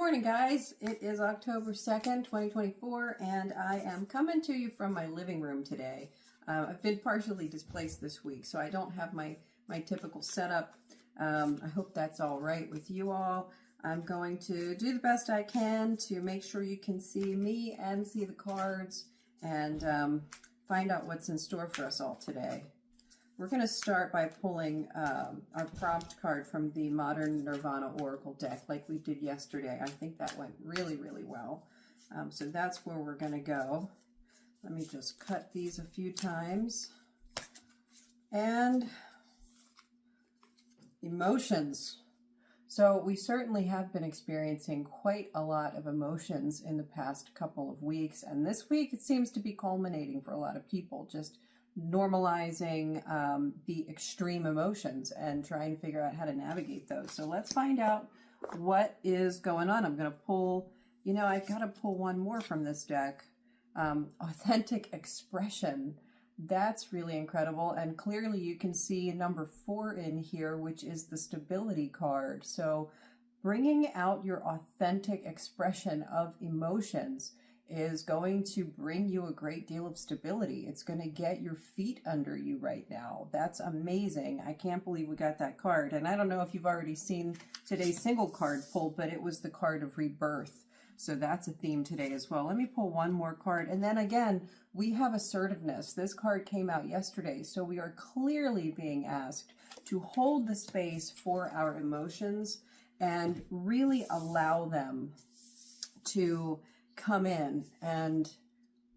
morning, guys. It is October 2nd, 2024, and I am coming to you from my living room today. I've been partially displaced this week, so I don't have my typical setup. I hope that's all right with you all. I'm going to do the best I can to make sure you can see me and see the cards and find out what's in store for us all today. We're going to start by pulling our prompt card from the Modern Nirvana Oracle deck like we did yesterday. I think that went really, really well. So that's where we're going to go. Let me just cut these a few times. And emotions. So we certainly have been experiencing quite a lot of emotions in the past couple of weeks. And this week it seems to be culminating for a lot of people. Just normalizing the extreme emotions and try and figure out how to navigate those. So let's find out what is going on. I'm going to pull, I've got to pull one more from this deck. Authentic expression. That's really incredible. And clearly you can see number 4 in here, which is the stability card. So bringing out your authentic expression of emotions is going to bring you a great deal of stability. It's going to get your feet under you right now. That's amazing. I can't believe we got that card. And I don't know if you've already seen today's single card pulled, but it was the card of rebirth. So that's a theme today as well. Let me pull one more card. And then again, we have assertiveness. This card came out yesterday. So we are clearly being asked to hold the space for our emotions and really allow them to come in and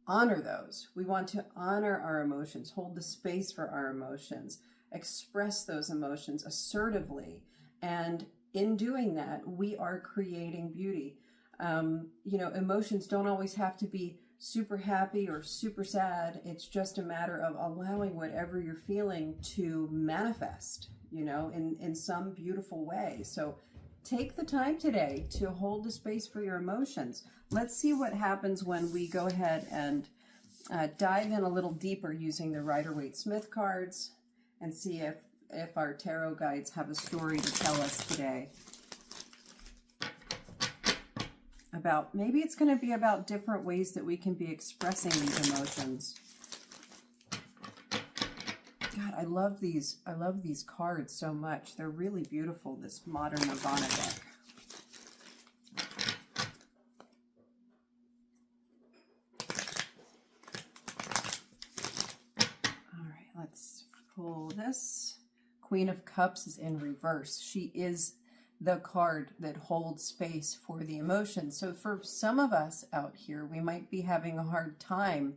honor those. We want to honor our emotions, hold the space for our emotions, express those emotions assertively. And in doing that, we are creating beauty. Emotions don't always have to be super happy or super sad. It's just a matter of allowing whatever you're feeling to manifest, in some beautiful way. So take the time today to hold the space for your emotions. Let's see what happens when we go ahead and dive in a little deeper using the Rider-Waite-Smith cards and see if our tarot guides have a story to tell us today. Maybe it's going to be about different ways that we can be expressing these emotions. God, I love these cards so much. They're really beautiful, this Modern Nirvana deck. All right, let's pull this. Queen of Cups is in reverse. She is the card that holds space for the emotions. So for some of us out here, we might be having a hard time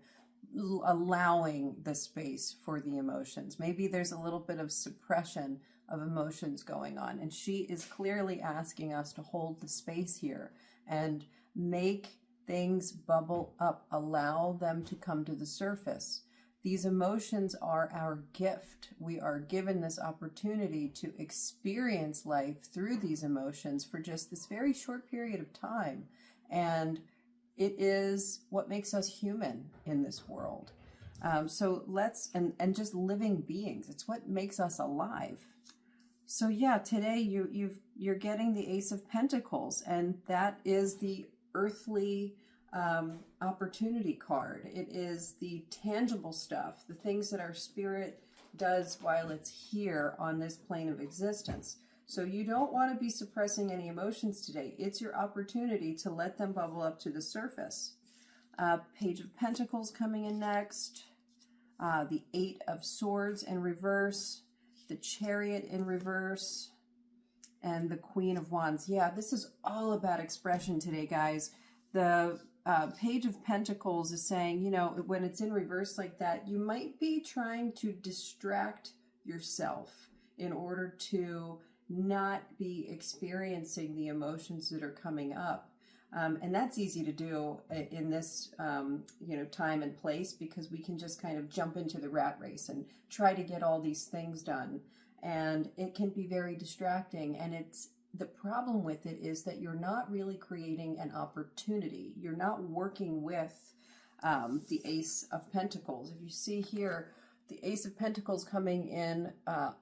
allowing the space for the emotions. Maybe there's a little bit of suppression of emotions going on, and she is clearly asking us to hold the space here and make things bubble up, allow them to come to the surface. These emotions are our gift. We are given this opportunity to experience life through these emotions for just this very short period of time. And it is what makes us human in this world. So let's, and just living beings. It's what makes us alive. So yeah, today you're getting the Ace of Pentacles, and that is the earthly opportunity card. It is the tangible stuff, the things that our spirit does while it's here on this plane of existence. So you don't want to be suppressing any emotions today. It's your opportunity to let them bubble up to the surface. Page of Pentacles coming in next. The 8 of Swords in reverse. The Chariot in reverse. And the Queen of Wands. Yeah, this is all about expression today, guys. The Page of Pentacles is saying, when it's in reverse like that, you might be trying to distract yourself in order to not be experiencing the emotions that are coming up. And that's easy to do in this, time and place, because we can just kind of jump into the rat race and try to get all these things done. And it can be very distracting. And the problem with it is that you're not really creating an opportunity. You're not working with the Ace of Pentacles. If you see here, the Ace of Pentacles coming in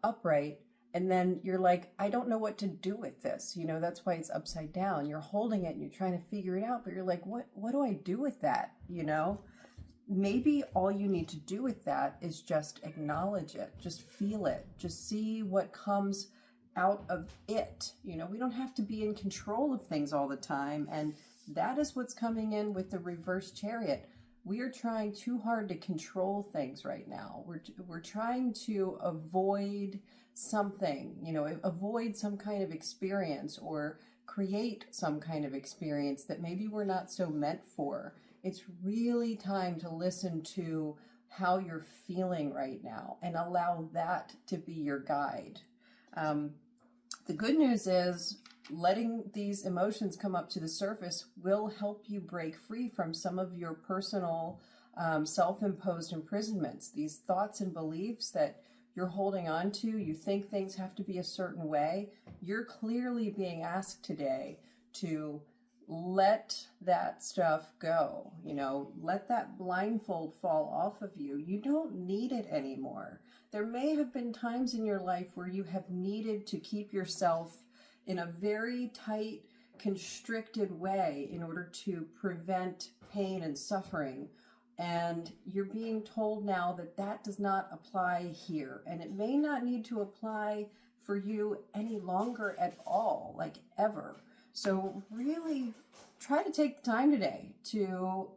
upright, And then you're like, I don't know what to do with this. You know, that's why it's upside down. You're holding it and you're trying to figure it out, but you're like, what do I do with that? You know, maybe all you need to do with that is just acknowledge it, just feel it, just see what comes out of it. You know, we don't have to be in control of things all the time. And that is what's coming in with the reverse chariot. We are trying too hard to control things right now. We're trying to avoid something, you know, avoid some kind of experience or create some kind of experience that maybe we're not so meant for. It's really time to listen to how you're feeling right now and allow that to be your guide. The good news is letting these emotions come up to the surface will help you break free from some of your personal self-imposed imprisonments. These thoughts and beliefs that you're holding on to, you think things have to be a certain way. You're clearly being asked today to let that stuff go. You know, let that blindfold fall off of you. You don't need it anymore. There may have been times in your life where you have needed to keep yourself in a very tight, constricted way in order to prevent pain and suffering. And you're being told now that that does not apply here. And it may not need to apply for you any longer at all, like ever. So really try to take the time today to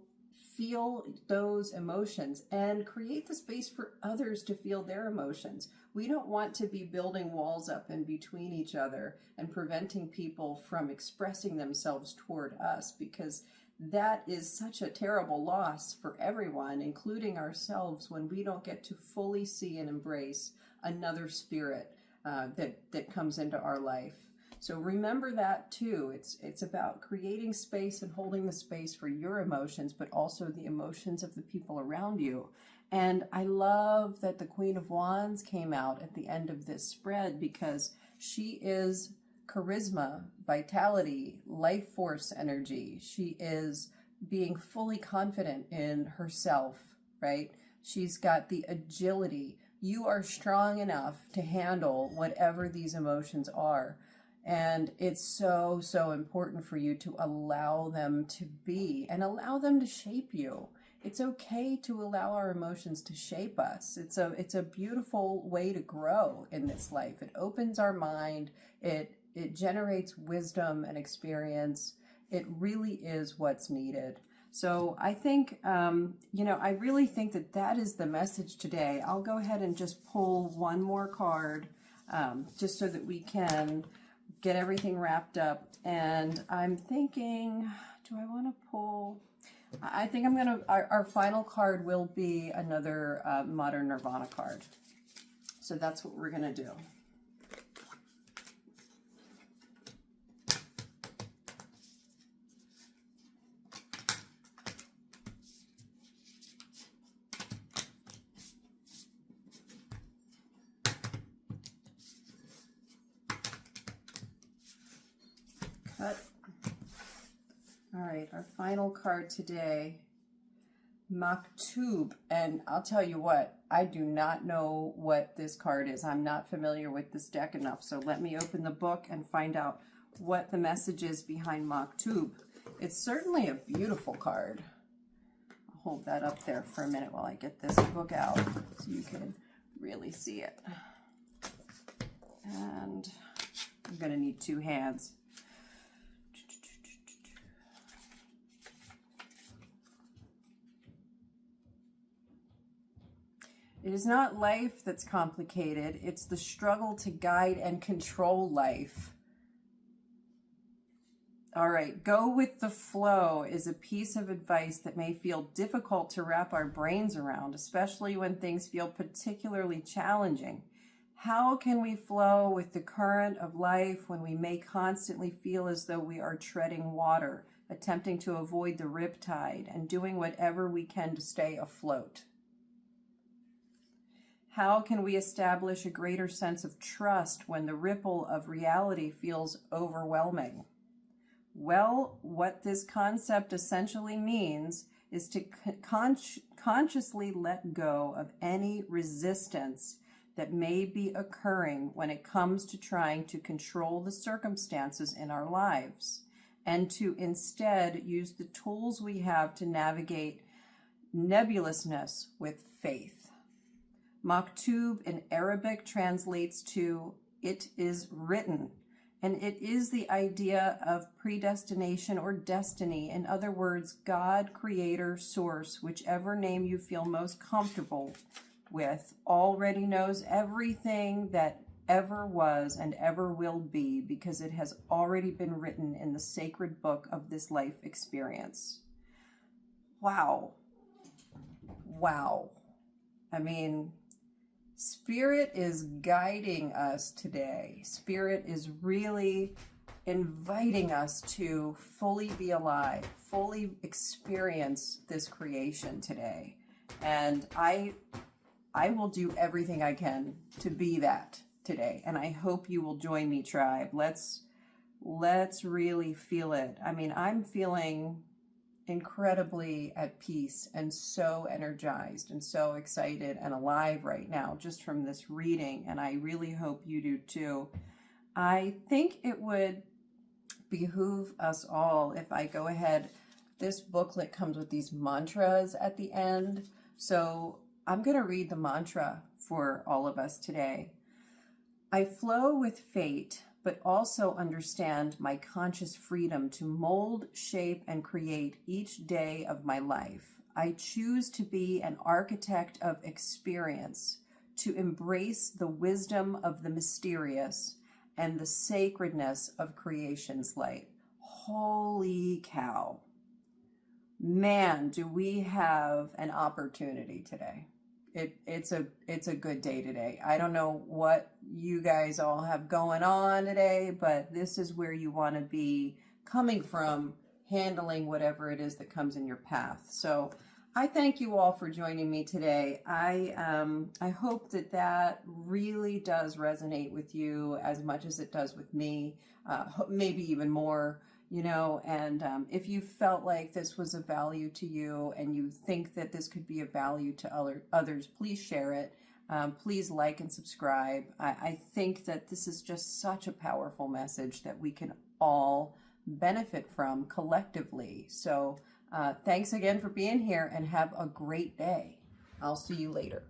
feel those emotions and create the space for others to feel their emotions. We don't want to be building walls up in between each other and preventing people from expressing themselves toward us, because that is such a terrible loss for everyone, including ourselves, when we don't get to fully see and embrace another spirit that comes into our life. So remember that too. It's about creating space and holding the space for your emotions, but also the emotions of the people around you. And I love that the Queen of Wands came out at the end of this spread, because she is charisma, vitality, life force energy. She is being fully confident in herself, right? She's got the agility. You are strong enough to handle whatever these emotions are. And it's so, so important for you to allow them to be and allow them to shape you. It's okay to allow our emotions to shape us. It's a beautiful way to grow in this life. It opens our mind. It generates wisdom and experience. It really is what's needed. So I think, you know, I really think that that is the message today. I'll go ahead and just pull one more card just so that we can get everything wrapped up. And I'm thinking, do I want to pull? I think I'm going to, our final card will be another Modern Nirvana card. So that's what we're going to do. Cut. All right, our final card today, Maktub. And I'll tell you what, I do not know what this card is. I'm not familiar with this deck enough. So let me open the book and find out what the message is behind Maktub. It's certainly a beautiful card. I'll hold that up there for a minute while I get this book out so you can really see it. And I'm going to need two hands. It is not life that's complicated. It's the struggle to guide and control life. All right, go with the flow is a piece of advice that may feel difficult to wrap our brains around, especially when things feel particularly challenging. How can we flow with the current of life when we may constantly feel as though we are treading water, attempting to avoid the riptide and doing whatever we can to stay afloat? How can we establish a greater sense of trust when the ripple of reality feels overwhelming? Well, what this concept essentially means is to consciously let go of any resistance that may be occurring when it comes to trying to control the circumstances in our lives, and to instead use the tools we have to navigate nebulousness with faith. Maktub in Arabic translates to "it is written," and it is the idea of predestination or destiny. In other words, God, creator, source, whichever name you feel most comfortable with, already knows everything that ever was and ever will be, because it has already been written in the sacred book of this life experience. Wow. Wow. I mean, Spirit is guiding us today. Spirit is really inviting us to fully be alive, fully experience this creation today. And I will do everything I can to be that today. And I hope you will join me, tribe. Let's really feel it. I mean, I'm feeling incredibly at peace and so energized and so excited and alive right now just from this reading, and I really hope you do too. I think it would behoove us all if I go ahead. This booklet comes with these mantras at the end, so I'm going to read the mantra for all of us today. I flow with fate, but also understand my conscious freedom to mold, shape, and create each day of my life. I choose to be an architect of experience, to embrace the wisdom of the mysterious and the sacredness of creation's light. Holy cow. Man, do we have an opportunity today. It's a good day today. I don't know what you guys all have going on today, but this is where you want to be coming from, handling whatever it is that comes in your path. So I thank you all for joining me today. I hope that really does resonate with you as much as it does with me, maybe even more. And if you felt like this was of value to you and you think that this could be of value to others, please share it. Please like and subscribe. I think that this is just such a powerful message that we can all benefit from collectively. So thanks again for being here, and have a great day. I'll see you later.